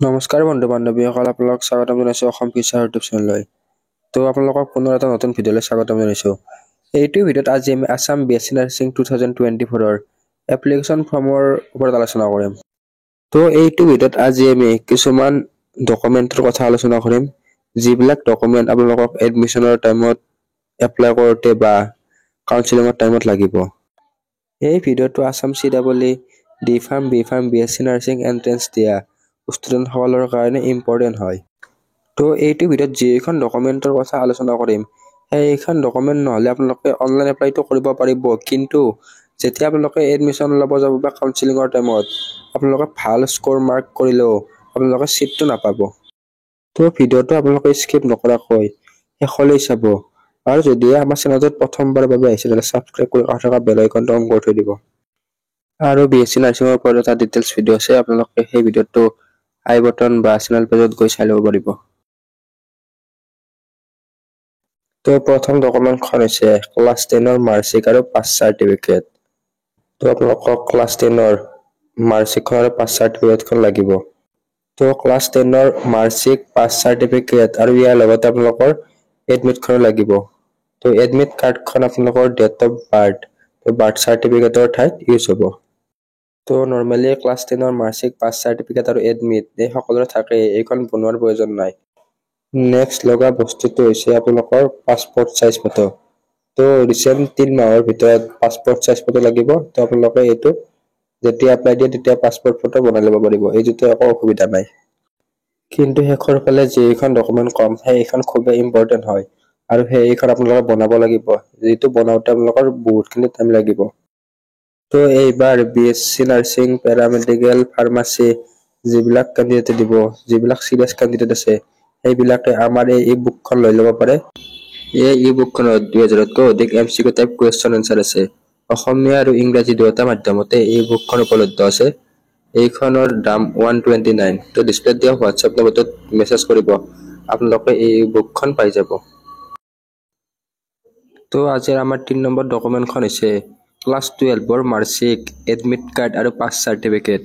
নমস্কাৰ বন্ধু বান্ধৱীসকল, আপোনালোকক স্বাগতম জনাইছোঁ অসম ফিউচাৰ ইউটিউব চেনেললৈ। তো আপোনালোকক পুনৰ এটা নতুন ভিডিঅ'লৈ স্বাগতম জনাইছোঁ। এইটো ভিডিঅ'ত আজি আমি আছাম BSc নাৰ্ছিং 2024ৰ এপ্লিকেশ্যন ফৰ্মৰ ওপৰত আলোচনা কৰিম। তো এইটো ভিডিঅ'ত আজি আমি কিছুমান ডকুমেণ্টৰ কথা আলোচনা কৰিম, যিবিলাক ডকুমেণ্ট আপোনালোকক এডমিশ্যনৰ টাইমত এপ্লাই কৰোঁতে বা কাউন্সিলিঙৰ টাইমত লাগিব। এই ভিডিঅ'টো Assam CEE, D-Pharm, B-Pharm, BSc nursing entrance দিয়া ষ্টুডেণ্টসকলৰ কাৰণে ইম্পৰ্টেণ্ট হয়। তো এইটো ভিডিঅ'ত যিখন ডকুমেণ্টৰ কথা আলোচনা কৰিম, সেইখন ডকুমেণ্ট নহ'লে আপোনালোকে অনলাইন এপ্লাইটো কৰিব পাৰিব, কিন্তু যেতিয়া আপোনালোকে এডমিশ্যন ল'ব যাব বা কাউন্সিলিঙৰ টাইমত আপোনালোকে ভাল স্ক'ৰ মাৰ্ক কৰিলেও আপোনালোকে ছিটটো নাপাব। তো ভিডিঅ'টো আপোনালোকে স্কিপ নকৰাকৈ শেষলৈ চাব, আৰু যদি আমাৰ চেনেলটোত প্ৰথমবাৰৰ বাবে আহিছে তেন্তে ছাবস্ক্ৰাইব কৰি কাষত থকা বেল আইকনটো অন কৰি থৈ দিব। আৰু BSc নাৰ্ছিঙৰ ওপৰত এটা ডিটেইলছ ভিডিঅ' আছে, আপোনালোকে সেই ভিডিঅ'টো আই বটন বা চেনেল পেজত গৈ চাই ল'ব পাৰিব। তো প্ৰথম ডকুমেণ্টখন হৈছে ক্লাছ 10ৰ মাৰ্কশ্বিট আৰু পাছ চাৰ্টিফিকেট। তো আপোনালোকক ক্লাছ 10ৰ মাৰ্কশ্বিটখন আৰু পাছ চাৰ্টিফিকেটখন লাগিব। তো ক্লাছ 10ৰ মাৰ্কশ্বিট, পাছ চাৰ্টিফিকেট আৰু ইয়াৰ লগতে আপোনালোকৰ এডমিটখনো লাগিব। তো এডমিট কাৰ্ডখন আপোনালোকৰ ডেট অফ বাৰ্থ চাৰ্টিফিকেটৰ ঠাইত ইউজ হ'ব। তো নৰ্মেলি ক্লাছ 10ৰ মাৰ্কশ্বিট, পাছ চাৰ্টিফিকেট আৰু এডমিট এই সকলোৰে থাকে, এইখন বনোৱাৰ প্ৰয়োজন নাই। নেক্সট লগা বস্তুটো হৈছে আপোনালোকৰ পাছপৰ্ট চাইজ ফটো। তো ৰিচেণ্ট 3 মাহৰ ভিতৰত পাছপৰ্ট চাইজ ফটো লাগিব। তো আপোনালোকে এইটো যেতিয়া এপ্লাই দিয়ে তেতিয়া পাছপৰ্ট ফটো বনাই ল'ব পাৰিব, এইটোতো একো অসুবিধা নাই। কিন্তু শেষৰ ফালে যিখন ডকুমেণ্ট কম, সেইখন খুবেই ইম্পৰ্টেণ্ট হয়, আৰু সেইখন আপোনালোকে বনাব লাগিব, যিটো বনাওঁতে আপোনালোকৰ বহুতখিনি টাইম লাগিব। তো এইবাৰ BSc নাৰ্ছিং, পেৰামেডিকেল, ফাৰ্মাচী যিবিলাক কেণ্ডিডেটে দিব, যিবিলাক চিৰিয়াছ কেণ্ডিডেট আছে, সেইবিলাকে আমাৰ এই বুকখন লৈ ল'ব পাৰে। এই বুকখনত 2000তকৈ অধিক MCQ টাইপ কুৱেশ্যন এনচাৰ আছে। অসমীয়া আৰু ইংৰাজী দুয়োটা মাধ্যমতে এই বুকখন উপলব্ধ আছে। এইখনৰ দাম 129। তো ডিছপ্লেত দিয়া হোৱাটছএপ নম্বৰটোত মেছেজ কৰিব, আপোনালোকে এই বুকখন পাই যাব। তো আজিৰ আমাৰ 3 নম্বৰ ডকুমেণ্টখন হৈছে ক্লাছ 12ৰ মাৰ্কশ্বিট, এডমিট কাৰ্ড আৰু পাছ চাৰ্টিফিকেট।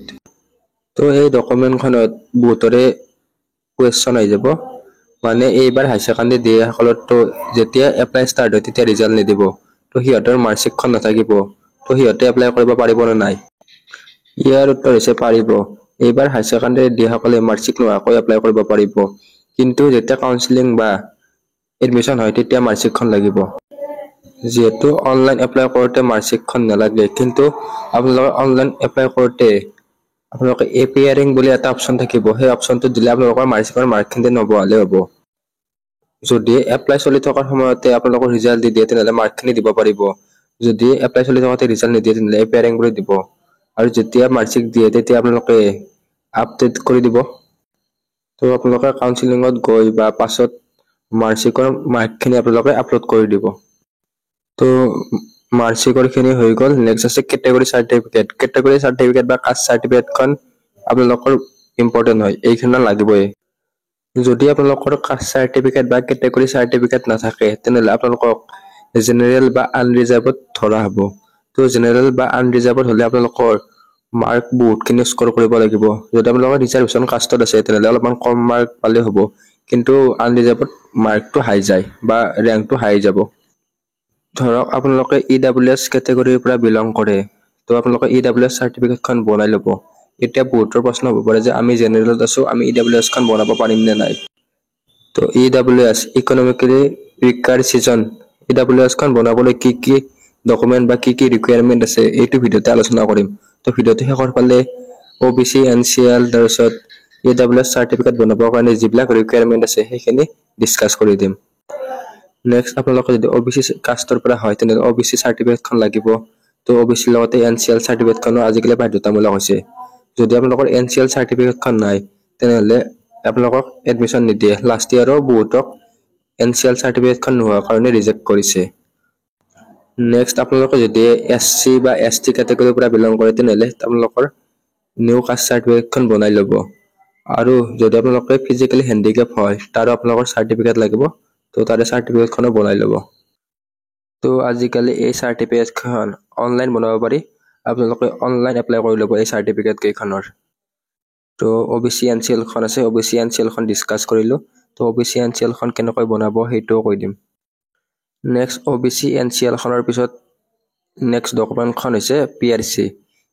তো এই ডকুমেণ্টখনত বহুতৰে কুৱেশ্যন আহি যাব, মানে এইবাৰ হাই ছেকেণ্ডেৰী দিয়াসকলৰতো যেতিয়া এপ্লাই ষ্টাৰ্ট হয় তেতিয়া ৰিজাল্ট নিদিব, তো সিহঁতৰ মাৰ্কশ্বিটখন নাথাকিব, তো সিহঁতে এপ্লাই কৰিব পাৰিব নে নাই? ইয়াৰ উত্তৰ হৈছে পাৰিব। এইবাৰ হাই ছেকেণ্ডেৰী দিয়াসকলে মাৰ্কশ্বিট নোহোৱাকৈ এপ্লাই কৰিব পাৰিব, কিন্তু যেতিয়া কাউন্সিলিং বা এডমিশ্যন হয় তেতিয়া মাৰ্কশ্বিটখন লাগিব। যিহেতু অনলাইন এপ্লাই কৰোঁতে মাৰ্কশ্বিটখন নালাগে, কিন্তু আপোনালোকে অনলাইন এপ্লাই কৰোঁতে আপোনালোকে এপিয়াৰিং বুলি এটা অপশ্যন থাকিব, সেই অপশ্যনটো দিলে আপোনালোকৰ মাৰ্কশ্বিটৰ মাৰ্কখিনি নবহালেও হ'ব। যদি এপ্লাই চলি থকাৰ সময়তে আপোনালোকৰ ৰিজাল্ট দি দিয়ে তেনেহ'লে মাৰ্কখিনি দিব পাৰিব। যদি এপ্লাই চলি থকাতে ৰিজাল্ট নিদিয়ে তেনেহ'লে এপিয়াৰিং বুলি দিব, আৰু যেতিয়া মাৰ্কশ্বিট দিয়ে তেতিয়া আপোনালোকে আপডেট কৰি দিব। তো আপোনালোকে কাউন্সিলিঙত গৈ বা পাছত মাৰ্কশ্বিটৰ মাৰ্কখিনি আপোনালোকে আপলোড কৰি দিব। তো মাৰ্কশ্বিটৰখিনি হৈ গ'ল। নেক্সট আছে কেটেগৰী চাৰ্টিফিকেট। কেটেগৰী চাৰ্টিফিকেট বা কাষ্ট চাৰ্টিফিকেটখন আপোনালোকৰ ইম্পৰ্টেণ্ট হয়, এইখন লাগিবই। যদি আপোনালোকৰ কাষ্ট চাৰ্টিফিকেট বা কেটেগৰী চাৰ্টিফিকেট নাথাকে তেনেহ'লে আপোনালোকক জেনেৰেল বা আনৰিজাৰ্ভত ধৰা হ'ব। তো জেনেৰেল বা আনৰিজাৰ্ভত হ'লে আপোনালোকৰ মাৰ্ক বহুতখিনি স্ক'ৰ কৰিব লাগিব। যদি আপোনালোকৰ ৰিজাৰ্ভেশ্যন কাষ্টত আছে তেনেহ'লে অলপমান কম মাৰ্ক পালে হ'ব, কিন্তু আনৰিজাৰ্ভত মাৰ্কটো হাই যায় বা ৰেংকটো হাই যাব। ধৰক আপোনালোকে EWS কেটেগৰীৰ পৰা বিলং কৰে, তো আপোনালোকে EWS চাৰ্টিফিকেটখন বনাই ল'ব। এতিয়া বহুতৰ প্ৰশ্ন হ'ব পাৰে যে আমি জেনেৰেলত আছোঁ, আমি EWSখন বনাব পাৰিম নে নাই? তো EWS ইকনমিকেলি উইকাৰ ছিজন, EWSখন বনাবলৈ কি ডকুমেণ্ট বা কি ৰিকুৱাৰমেণ্ট আছে এইটো ভিডিঅ'তে আলোচনা কৰিম। তো ভিডিঅ'টো শেষৰ ফালে OBC, NCL, তাৰপিছত EWS চাৰ্টিফিকেট বনাবৰ কাৰণে যিবিলাক ৰিকুৱাৰমেণ্ট আছে সেইখিনি ডিছকাছ কৰি দিম। নেক্সট আপোনালোকে যদি OBC কাষ্টৰ পৰা হয় তেনেহ'লে OBC চাৰ্টিফিকেটখন লাগিব। তো OBC লগতে NCL চাৰ্টিফিকেটখনো আজিকালি বাধ্যতামূলক হৈছে। যদি আপোনালোকৰ NCL চাৰ্টিফিকেটখন নাই তেনেহ'লে আপোনালোকক এডমিশ্যন নিদিয়ে। লাষ্ট ইয়াৰো বহুতক NCL চাৰ্টিফিকেটখন নোহোৱাৰ কাৰণে ৰিজেক্ট কৰিছে। নেক্সট আপোনালোকে যদি SC বা ST কেটেগৰীৰ পৰা বিলং কৰে তেনেহ'লে আপোনালোকৰ নিউ কাষ্ট চাৰ্টিফিকেটখন বনাই ল'ব। আৰু যদি আপোনালোকে ফিজিকেলি হেণ্ডিকেপ হয় তাৰো আপোনালোকৰ চাৰ্টিফিকেট লাগিব, তো তাৰে চাৰ্টিফিকেটখনো বনাই ল'ব। তো আজিকালি এই চাৰ্টিফিকেটখন অনলাইন বনাব পাৰি, আপোনালোকে অনলাইন এপ্লাই কৰি ল'ব এই চাৰ্টিফিকেট কেইখনৰ। তো OBC NCL খন আছে, OBC NCL খন ডিসকাস কৰিলো। তো OBC NCL খন কেনেকৈ বনাব সেইটোও কৈ দিম। নেক্সট OBC NCL খনৰ পিছত নেক্সট ডকুমেণ্টখন হৈছে PRC,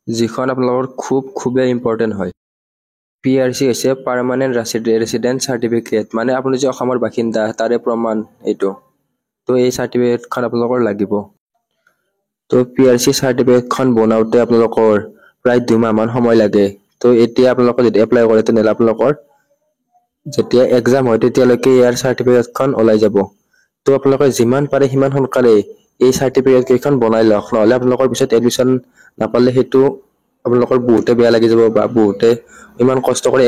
যিখন আপোনালোকৰ খুবেই ইম্পৰ্টেণ্ট হয়। PRC হৈছে পাৰ্মানেণ্ট ৰেচিডেন্ট চাৰ্টিফিকেট, মানে আপুনি যে অসমৰ বাসিন্দা তাৰে প্ৰমাণ এইটো। তো এই চাৰ্টিফিকেটখন আপোনালোকৰ লাগিব। তো PRC চাৰ্টিফিকেটখন বনাওঁতে আপোনালোকৰ প্ৰায় 2 মাহমান সময় লাগে। তো এতিয়া আপোনালোকে যদি এপ্লাই কৰে তেনেহ'লে আপোনালোকৰ যেতিয়া এক্সাম হয় তেতিয়ালৈকে ইয়াৰ চাৰ্টিফিকেটখন ওলাই যাব। তো আপোনালোকে যিমান পাৰে সিমান সোনকালে এই চাৰ্টিফিকেট কেইখন বনাই লওক, নহ'লে আপোনালোকৰ পিছত এডমিশ্যন নাপালে সেইটো আপোনালোকৰ বহুতে বেয়া লাগি যাব, বা বহুতে ইমান কষ্ট কৰি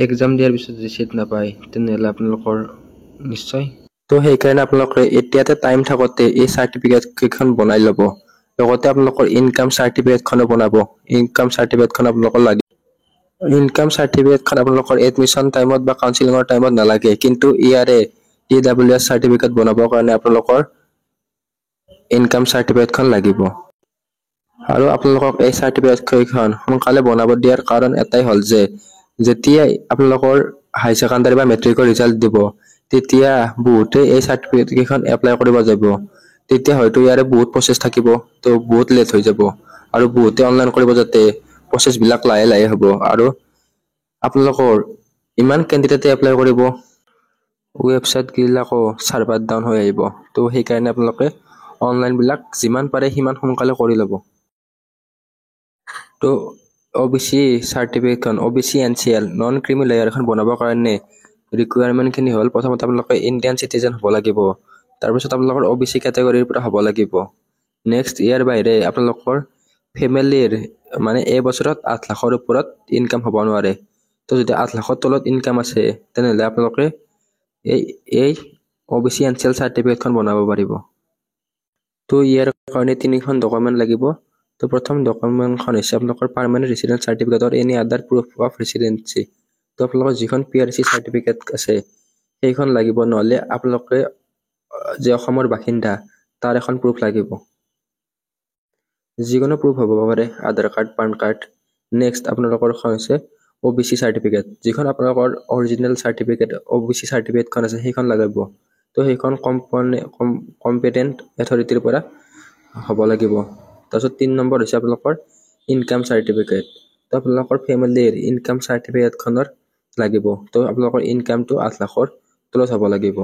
এক্সাম দিয়াৰ পিছত যদি চিট নাপায় তেনেহ'লে আপোনালোকৰ নিশ্চয়। তো সেইকাৰণে আপোনালোকে এতিয়াতে টাইম থাকোঁতে এই চাৰ্টিফিকেট কেইখন বনাই ল'ব। লগতে আপোনালোকৰ ইনকাম চাৰ্টিফিকেটখনো বনাব। ইনকাম চাৰ্টিফিকেটখন আপোনালোকৰ লাগে। ইনকাম চাৰ্টিফিকেটখন আপোনালোকৰ এডমিশ্যন টাইমত বা কাউন্সিলিঙৰ টাইমত নালাগে, কিন্তু ইয়াৰে EWS চাৰ্টিফিকেট বনাবৰ কাৰণে আপোনালোকৰ ইনকাম চাৰ্টিফিকেটখন লাগিব। আৰু আপোনালোকক এই চাৰ্টিফিকেট কেইখন সোনকালে বনাব দিয়াৰ কাৰণ এটাই হ'ল যে যেতিয়াই আপোনালোকৰ হাই ছেকেণ্ডাৰী বা মেট্ৰিকৰ ৰিজাল্ট দিব তেতিয়া বহুতে এই চাৰ্টিফিকেট কেইখন এপ্লাই কৰিব যাব। তেতিয়া হয়তো ইয়াৰে বহুত প্ৰচেছ থাকিব, তো বহুত লেট হৈ যাব, আৰু বহুতে অনলাইন কৰিব যাতে প্ৰচেছবিলাক লাহে লাহে হ'ব, আৰু আপোনালোকৰ ইমান কেণ্ডিডেটে এপ্লাই কৰিব, ৱেবছাইটবিলাকো ছাৰ্ভাৰ ডাউন হৈ আহিব। তো সেইকাৰণে আপোনালোকে অনলাইনবিলাক যিমান পাৰে সিমান সোনকালে কৰি ল'ব। তো OBC চাৰ্টিফিকেটখন OBC NCL non creamy layer এখন বনাবৰ কাৰণে ৰিকুৱাৰমেণ্টখিনি হ'ল, প্ৰথমতে আপোনালোকে ইণ্ডিয়ান চিটিজেন হ'ব লাগিব। তাৰপিছত আপোনালোকৰ OBC কেটেগৰীৰ পৰা হ'ব লাগিব। নেক্সট ইয়াৰ বাহিৰে আপোনালোকৰ ফেমিলিৰ মানে এই বছৰত 8 লাখৰ ওপৰত ইনকাম হ'ব নোৱাৰে। তো যদি 8 লাখৰ তলত ইনকাম আছে তেনেহ'লে আপোনালোকে এই OBC NCL চাৰ্টিফিকেটখন বনাব পাৰিব। তো ইয়াৰ কাৰণে 3খন ডকুমেণ্ট লাগিব। তো প্ৰথম ডকুমেণ্টখন হৈছে আপোনালোকৰ permanent resident certificate or any other proof of residency. তো আপোনালোকৰ যিখন PRC চাৰ্টিফিকেট আছে সেইখন লাগিব, নহ'লে আপোনালোকে যে অসমৰ বাসিন্দা তাৰ এখন প্ৰুফ লাগিব। যিকোনো প্ৰুফ হ'ব পাৰে, আধাৰ কাৰ্ড, পান কাৰ্ড। নেক্সট আপোনালোকৰ হৈছে OBC চাৰ্টিফিকেট, যিখন আপোনালোকৰ অৰিজিনেল চাৰ্টিফিকেট OBC চাৰ্টিফিকেটখন আছে সেইখন লাগিব। তো সেইখন কম্পিটেণ্ট অথৰিটিৰ পৰা হ'ব লাগিব। তাৰপিছত 3 নম্বৰ হৈছে আপোনালোকৰ ইনকাম চাৰ্টিফিকেট। তো আপোনালোকৰ ফেমিলিৰ ইনকাম চাৰ্টিফিকেটখনৰ লাগিব। তো আপোনালোকৰ ইনকামটো 8 লাখৰ তলত হ'ব লাগিব।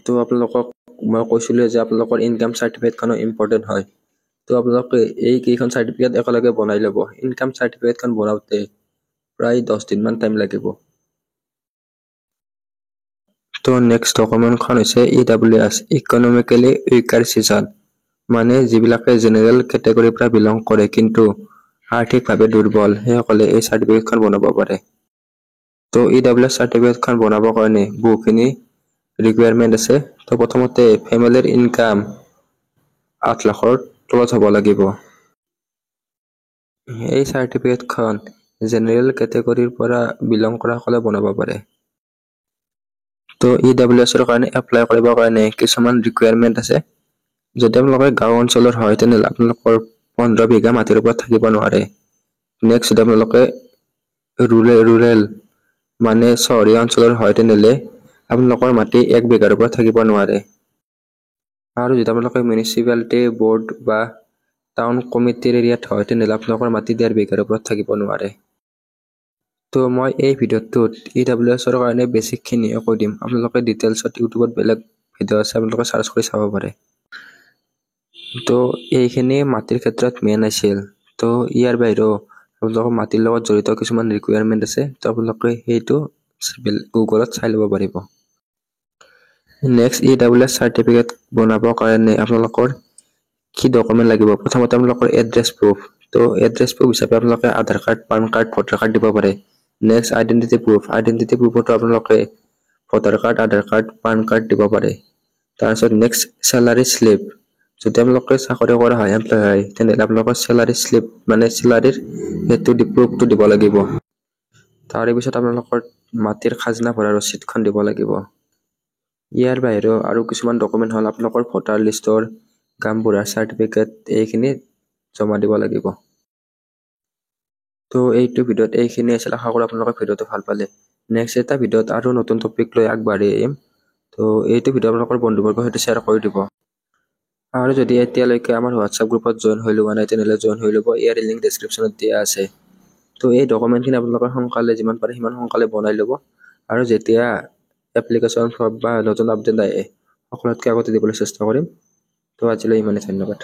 তো আপোনালোকক মই কৈছিলোঁ যে আপোনালোকৰ ইনকাম চাৰ্টিফিকেটখনো ইম্পৰ্টেণ্ট হয়। তো আপোনালোকে এই কেইখন চাৰ্টিফিকেট একেলগে বনাই ল'ব। ইনকাম চাৰ্টিফিকেটখন বনাওঁতে প্ৰায় 10 দিনমান টাইম লাগিব। তো নেক্সট ডকুমেণ্টখন হৈছে EWS ইকনমিকেলি উইকাৰ চিজন, মানে যিবিলাকে জেনেৰেল কেটেগৰীৰ পৰা বিলং কৰে কিন্তু আৰ্থিকভাৱে দুৰ্বল সেইসকলে এই চাৰ্টিফিকেটখন বনাব পাৰে। তো EWS চাৰ্টিফিকেটখন বনাবৰ কাৰণে বহুখিনি ৰিকুৱাৰমেণ্ট আছে। তো প্ৰথমতে ফেমিলিৰ ইনকাম 8 লাখৰ তলত হ'ব লাগিব। এই চাৰ্টিফিকেটখন জেনেৰেল কেটেগৰীৰ পৰা বিলং কৰাসকলে বনাব পাৰে। তো EWSৰ কাৰণে এপ্লাই কৰিবৰ কাৰণে কিছুমান ৰিকুৱাৰমেণ্ট আছে। যদি আপোনালোকে গাঁও অঞ্চলৰ হয় তেনেহ'লে আপোনালোকৰ 15 বিঘা মাটিৰ ওপৰত থাকিব নোৱাৰে। নেক্সট যদি আপোনালোকে ৰুৰেল মানে চহৰীয়া অঞ্চলৰ হয় তেনেহ'লে আপোনালোকৰ মাটি 1 বিঘাৰ ওপৰত থাকিব নোৱাৰে। আৰু যদি আপোনালোকে মিউনিচিপালিটি বৰ্ড বা টাউন কমিটিৰ এৰিয়াত হয় তেনেহ'লে আপোনালোকৰ মাটি 1.5 বিঘাৰ ওপৰত থাকিব নোৱাৰে। তো মই এই ভিডিঅ'টোত EWSৰ কাৰণে বেছিকখিনি কৈ দিম। আপোনালোকে ডিটেইলছত ইউটিউবত বেলেগ ভিডিঅ' আছে, আপোনালোকে চাৰ্চ কৰি চাব পাৰে। তো এইখিনি মাটিৰ ক্ষেত্ৰত মেইন আছিল। তো ইয়াৰ বাহিৰেও আপোনালোকৰ মাটিৰ লগত জড়িত কিছুমান ৰিকুৱাৰমেণ্ট আছে। তো আপোনালোকে সেইটো গুগলত চাই ল'ব পাৰিব। নেক্সট EWS চাৰ্টিফিকেট বনাবৰ কাৰণে আপোনালোকৰ কি ডকুমেণ্ট লাগিব? প্ৰথমতে আপোনালোকৰ এড্ৰেছ প্ৰুফ। তো এড্ৰেছ প্ৰুফ হিচাপে আপোনালোকে Aadhaar card, PAN card, voter card দিব পাৰে। Next identity proof. আইডেণ্টিটি প্ৰুফতো আপোনালোকে voter card, Aadhaar card, PAN card দিব পাৰে। তাৰপিছত নেক্সট চেলাৰী শ্লিপ। যদি আপোনালোকে চাকৰি কৰা হয়, এমপ্লয় হয় তেনেহ'লে আপোনালোকৰ চেলাৰী শ্লিপ মানে চেলাৰীৰ সেইটো প্ৰুফটো দিব লাগিব। তাৰে পিছত আপোনালোকৰ মাটিৰ খাজনা ভৰা ৰচিদখন দিব লাগিব। ইয়াৰ বাহিৰেও আৰু কিছুমান ডকুমেণ্ট হ'ল আপোনালোকৰ ভোটাৰ লিষ্টৰ গাঁওবুঢ়াৰ চাৰ্টিফিকেট, এইখিনি জমা দিব লাগিব। তো এইটো ভিডিঅ'ত এইখিনি আছিল, আশা কৰোঁ আপোনালোকে ভিডিঅ'টো ভাল পালে। নেক্সট এটা ভিডিঅ'ত আৰু নতুন টপিক লৈ আগবাঢ়িম। তো এইটো ভিডিঅ' আপোনালোকৰ বন্ধুবৰ্গৰ সৈতে শ্বেয়াৰ কৰি দিব। আৰু যদি এতিয়ালৈকে আমাৰ হোৱাটছআপ গ্ৰুপত জইন হৈ লোৱা নাই তেনেহ'লে জইন হৈ ল'ব, ইয়াৰ লিংক ডেছক্ৰিপশ্যনত দিয়া আছে। তো এই ডকুমেণ্টখিনি আপোনালোকে সোনকালে যিমান পাৰে সিমান সোনকালে বনাই ল'ব, আৰু যেতিয়া এপ্লিকেশ্যন বা নতুন আপডেট আহে সকলোতকৈ আগতে দিবলৈ চেষ্টা কৰিম। তো আজিলৈ ইমানেই, ধন্যবাদ।